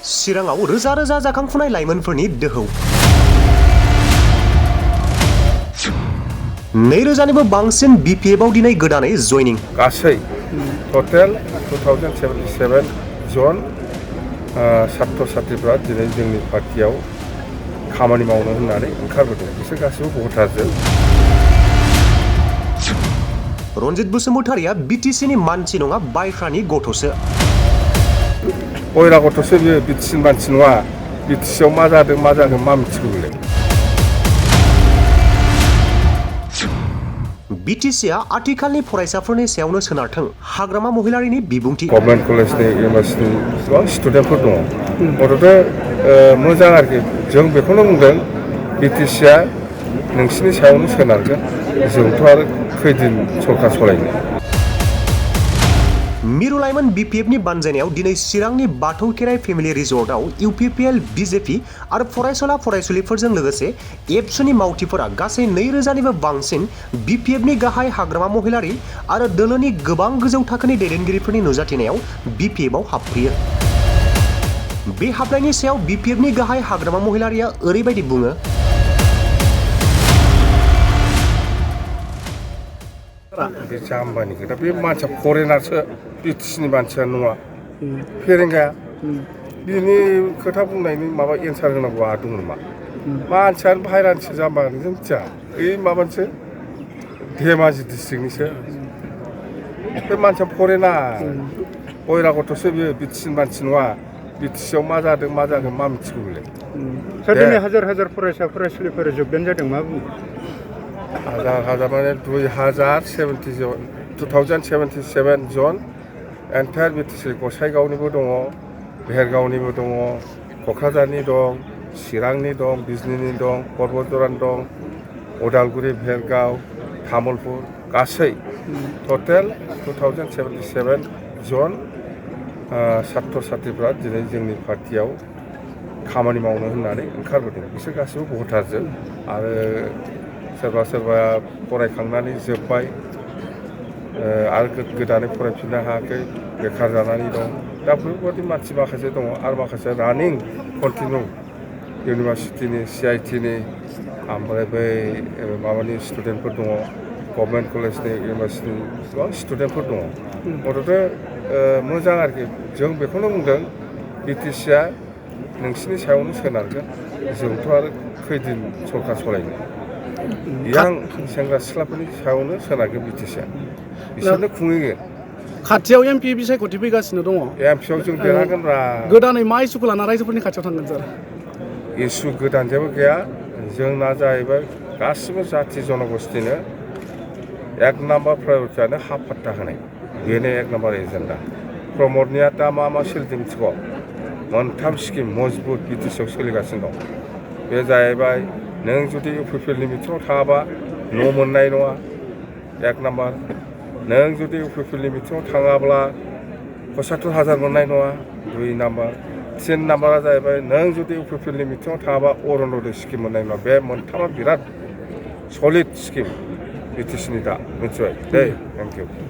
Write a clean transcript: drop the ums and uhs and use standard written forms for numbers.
चिराङाव रोजा रोजा जाखांफुनाय लाइमोनफोरनि दोहौ 2000निबो बांसिन BPF आव दिनै गोदानै जयनिं गासै टटेल 2077 जन सात्र साथ्रिफ्रा दिनै जोंनि पार्टियाव खामानि मावनो होननानै ओंखारबोदों। बिसोर गासैबो भटारजों। रनजित बसुमतारिया BTC-नि मानसि नङा बायह्रानि गथ'सो। बयरा गथ'सो बियो BTC-नि मानसि नङा। BTC-आव मा जादों मा जागोन मा मिथिगौ बेलाय। BTC-आ आथिखालनि फरायसाफोरनि सायावनो सोनारथों हाग्रामा महिलारिनि बिबुंथि। गभर्नमेन्ट कलेजनि इउनिभारसिटिनि गोबां स्टुडेन्टफोर दङ। गथ'थे मोजां आरोखि जों बेखौनो बुंदों BTC-आ नोंसिनि सायावनो सोनारगोन। जोंथ' आरो खैदिन सरकार सलायनो। मिरु लाइमोन BPF-नि बानजायनायाव दिनै चिरांनि बाथौ खेराइ फेमिलि रिजर्टआव UPPL BJP आरो फरायसुला फरायसुलिफोरजों लोगोसे एबसुनि मावथिफोरा गासै 2000निबो बांसिन BPF-नि गाहाय हाग्रामा महिलारि आरो दोलोनि गोबां गोजौ थाखोनि दैदेनगिरिफोरनि नुजाथिनायाव BPF-आव हाबफैयो। बे हाबनायनि सायाव BPF-नि गाहाय हाग्रामा महिलारिया ओरैबायदि बुङो। बे जाम्बानि खोथा बे मानसिया फरेनारसो BTC-नि मानसिया नङा फेरेंगाया बिनि खोथा बुंनायनि माबा एन्सार होनांगौ आहा दङ नामा मानसियानो बाहेरानिसो जाम्बा जों मिथिया ओइ माबानिसो धेमाजि डिस्ट्रिक्टनिसो बे मानसिया फरेनार बयरा गथ'सो बियो BTC-नि मानसि नङा BTC-आव मा जादों मा जागोन मा मिथिगौ बेलाय। दिनै हाजार हाजार फरायसा फरायसुलिफोर जोबदेन जादों मा बुङो? हाजार माने 2077 जन एन्टायार BTC गसाइगावनिबो दङ भेरगावनिबो दङ क'क्राझारनि दं चिरांनि दं बिजनीनि दं पर्बतजरानि दं उदालगुरि भेरगाव तामुलपुर गासै टटेल 2077 जन सात्र साथ्रिफ्रा दिनै जोंनि पार्टियाव खामानि मावनो होननानै ओंखारबोदों। बिसोर गासैबो भटारजों आरो सोरबा सोरबा फरायखांनानै जोब्बाय आरो गोदानै फरायफिननो हायाखै बेखार जानानै दं। दा बेफोरबायदि मानसि माखासे दङ आरो माखासे रानिं कन्टिनिउ इउनिभारसिटिनि CIT-नि ओमफ्राय बै माबानि स्टुडेन्टफोर दङ गभर्नमेन्ट कलेजनि इउनिभारसिटिनि गोबां स्टुडेन्टफोर दङ। गथ'थे मोजां आरोखि जों बेखौनो बुंदों BTC-आ नोंसिनि सायावनो सोनारगोन। जोंथ' आरो खैदिन सरकार सलायनो। यां सेंग्रा सिख्लाफोरनि सायावनो सोनारगोन BTC-आ बिसोरनो खुंहैगोन। खाथियाव MP बिसायख'थि फैगासिनो दङ। MP-आव जों देरहागोन रा। गोदानै मा इसुखौ लाना रायजोफोरनि खाथियाव थांगोन सार? इसु गोदान जेबो गैया जोंना जाहैबाय गासिबो जाथि जनगोष्ठीनो 1 नाम्बार प्रायरिटियानो हा पाट्टा होनाय बेनो 1 नाम्बार एजेन्डा। प्रमदनिया दा मा सोलिदों मिथिगौ? 3 स्किम मजबुत BTC-आव सोलिगासिनो दं। बे जाहैबाय नों जुदि UPPL-नि मिटिङाव थाङाबा न' मोननाय नङा 1 नाम्बार। नों जुदि UPPL-नि मिटिङाव थाङाब्ला 75,000 मोननाय नङा 2 नाम्बार। 3 नाम्बारा जाहैबाय नों जुदि UPPL-नि मिटिङाव थाङाबा अरुण'दय स्किम मोननाय नङा। बे मोनथामा बिराद सलिड स्किम BTC-नि दा मिथिबाय दे थेंक इउ।